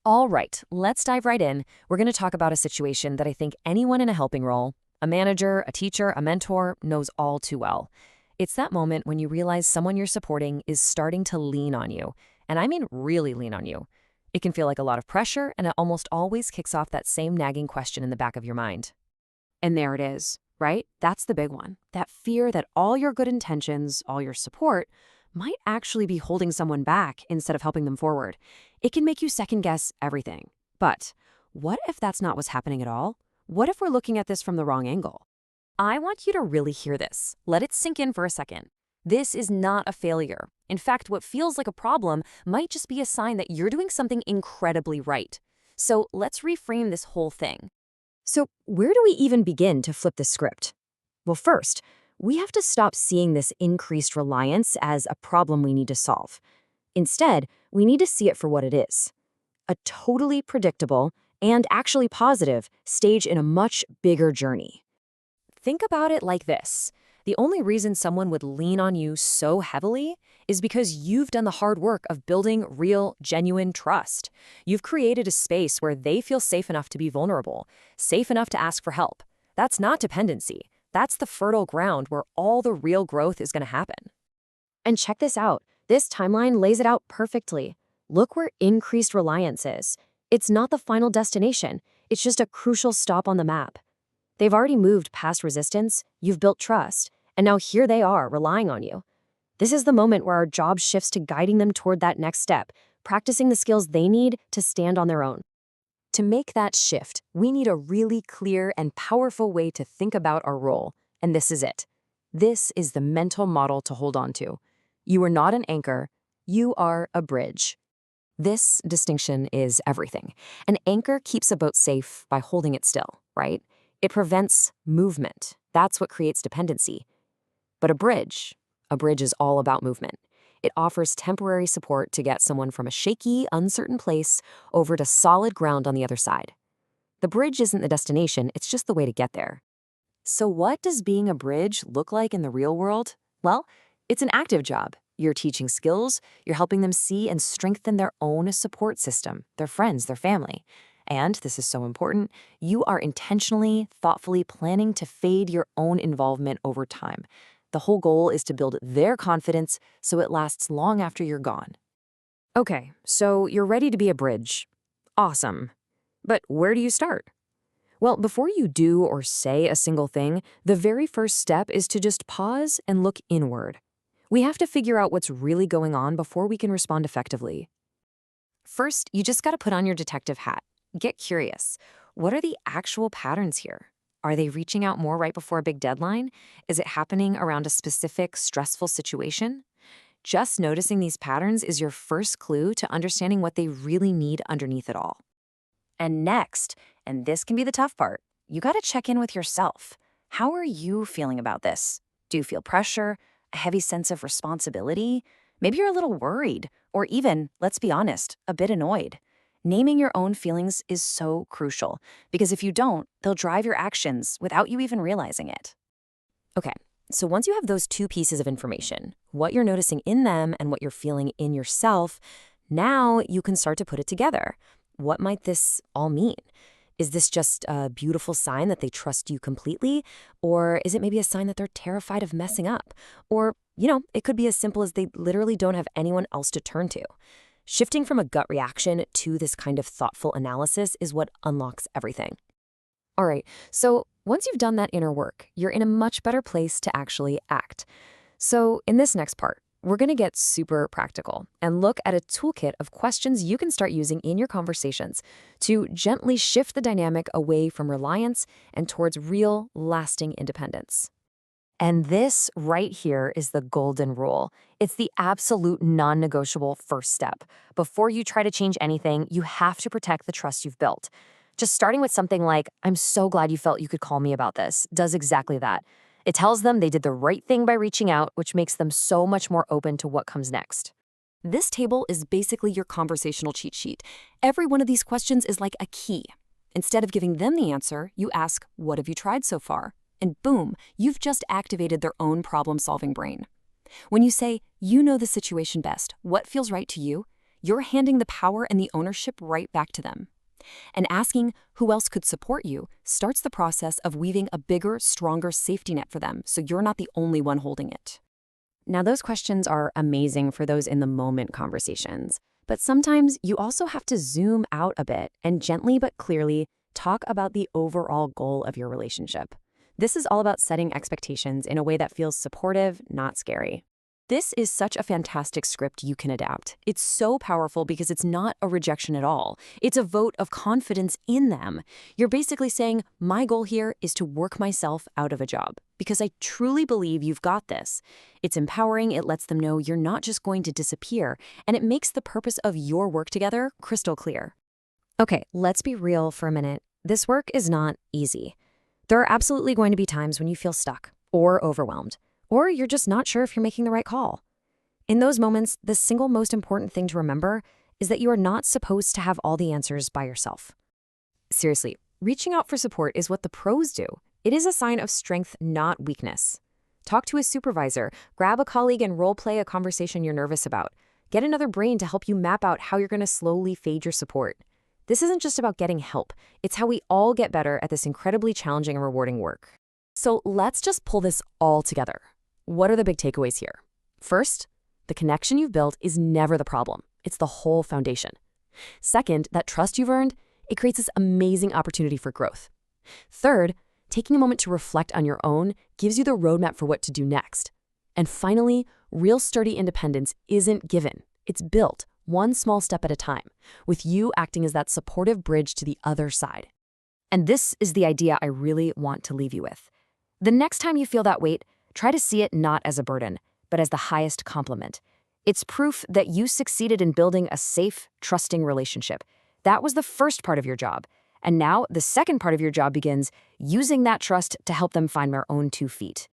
All right, let's dive right in. We're going to talk about a situation that I think anyone in a helping role, a manager, a teacher, a mentor, knows all too well. It's that moment when you realize someone you're supporting is starting to lean on you. And I mean really lean on you. It can feel like a lot of pressure, and it almost always kicks off that same nagging question in the back of your mind. And there it is, right? That's the big one. That fear that all your good intentions, all your support, might actually be holding someone back instead of helping them forward. It can make you second guess everything. But what if that's not what's happening at all? What if we're looking at this from the wrong angle? I want you to really hear this. Let it sink in for a second. This is not a failure. In fact, what feels like a problem might just be a sign that you're doing something incredibly right. So let's reframe this whole thing. So, where do we even begin to flip the script? Well, first, we have to stop seeing this increased reliance as a problem we need to solve. Instead, we need to see it for what it is: a totally predictable and actually positive stage in a much bigger journey. Think about it like this. The only reason someone would lean on you so heavily is because you've done the hard work of building real, genuine trust. You've created a space where they feel safe enough to be vulnerable, safe enough to ask for help. That's not dependency. That's the fertile ground where all the real growth is going to happen. And check this out. This timeline lays it out perfectly. Look where increased reliance is. It's not the final destination. It's just a crucial stop on the map. They've already moved past resistance, you've built trust, and now here they are relying on you. This is the moment where our job shifts to guiding them toward that next step, practicing the skills they need to stand on their own. To make that shift, we need a really clear and powerful way to think about our role, and this is it. This is the mental model to hold on to. You are not an anchor, you are a bridge. This distinction is everything. An anchor keeps a boat safe by holding it still, right? It prevents movement. That's what creates dependency. But a bridge is all about movement. It offers temporary support to get someone from a shaky, uncertain place over to solid ground on the other side. The bridge isn't the destination, it's just the way to get there. So what does being a bridge look like in the real world? Well, it's an active job. You're teaching skills, you're helping them see and strengthen their own support system, their friends, their family. And, this is so important, you are intentionally, thoughtfully planning to fade your own involvement over time. The whole goal is to build their confidence so it lasts long after you're gone. Okay, so you're ready to be a bridge. Awesome. But where do you start? Well, before you do or say a single thing, the very first step is to just pause and look inward. We have to figure out what's really going on before we can respond effectively. First, you just got to put on your detective hat. Get curious. What are the actual patterns here? Are they reaching out more right before a big deadline? Is it happening around a specific stressful situation? Just noticing these patterns is your first clue to understanding what they really need underneath it all. And next, and this can be the tough part, you got to check in with yourself. How are you feeling about this? Do you feel pressure, a heavy sense of responsibility? Maybe you're a little worried, or even, let's be honest, a bit annoyed. Naming your own feelings is so crucial, because if you don't, they'll drive your actions without you even realizing it. Okay, so once you have those two pieces of information, what you're noticing in them and what you're feeling in yourself, now you can start to put it together. What might this all mean? Is this just a beautiful sign that they trust you completely? Or is it maybe a sign that they're terrified of messing up? Or, it could be as simple as they literally don't have anyone else to turn to. Shifting from a gut reaction to this kind of thoughtful analysis is what unlocks everything. All right, so once you've done that inner work, you're in a much better place to actually act. So in this next part, we're going to get super practical and look at a toolkit of questions you can start using in your conversations to gently shift the dynamic away from reliance and towards real, lasting independence. And this right here is the golden rule. It's the absolute non-negotiable first step. Before you try to change anything, you have to protect the trust you've built. Just starting with something like, "I'm so glad you felt you could call me about this," does exactly that. It tells them they did the right thing by reaching out, which makes them so much more open to what comes next. This table is basically your conversational cheat sheet. Every one of these questions is like a key. Instead of giving them the answer, you ask, "What have you tried so far?" And boom, you've just activated their own problem-solving brain. When you say, "You know the situation best, what feels right to you?" you're handing the power and the ownership right back to them. And asking who else could support you starts the process of weaving a bigger, stronger safety net for them, so you're not the only one holding it. Now, those questions are amazing for those in the moment conversations, but sometimes you also have to zoom out a bit and gently but clearly talk about the overall goal of your relationship. This is all about setting expectations in a way that feels supportive, not scary. This is such a fantastic script you can adapt. It's so powerful because it's not a rejection at all. It's a vote of confidence in them. You're basically saying, my goal here is to work myself out of a job because I truly believe you've got this. It's empowering. It lets them know you're not just going to disappear, and it makes the purpose of your work together crystal clear. Okay, let's be real for a minute. This work is not easy. There are absolutely going to be times when you feel stuck or overwhelmed, or you're just not sure if you're making the right call. In those moments, the single most important thing to remember is that you are not supposed to have all the answers by yourself. Seriously, reaching out for support is what the pros do. It is a sign of strength, not weakness. Talk to a supervisor, grab a colleague and role-play a conversation you're nervous about. Get another brain to help you map out how you're going to slowly fade your support. This isn't just about getting help. It's how we all get better at this incredibly challenging and rewarding work. So let's just pull this all together. What are the big takeaways here? First, the connection you've built is never the problem. It's the whole foundation. Second, that trust you've earned, it creates this amazing opportunity for growth. Third, taking a moment to reflect on your own gives you the roadmap for what to do next. And finally, real sturdy independence isn't given. It's built, one small step at a time, with you acting as that supportive bridge to the other side. And this is the idea I really want to leave you with. The next time you feel that weight, try to see it not as a burden, but as the highest compliment. It's proof that you succeeded in building a safe, trusting relationship. That was the first part of your job. And now the second part of your job begins using that trust to help them find their own 2 feet.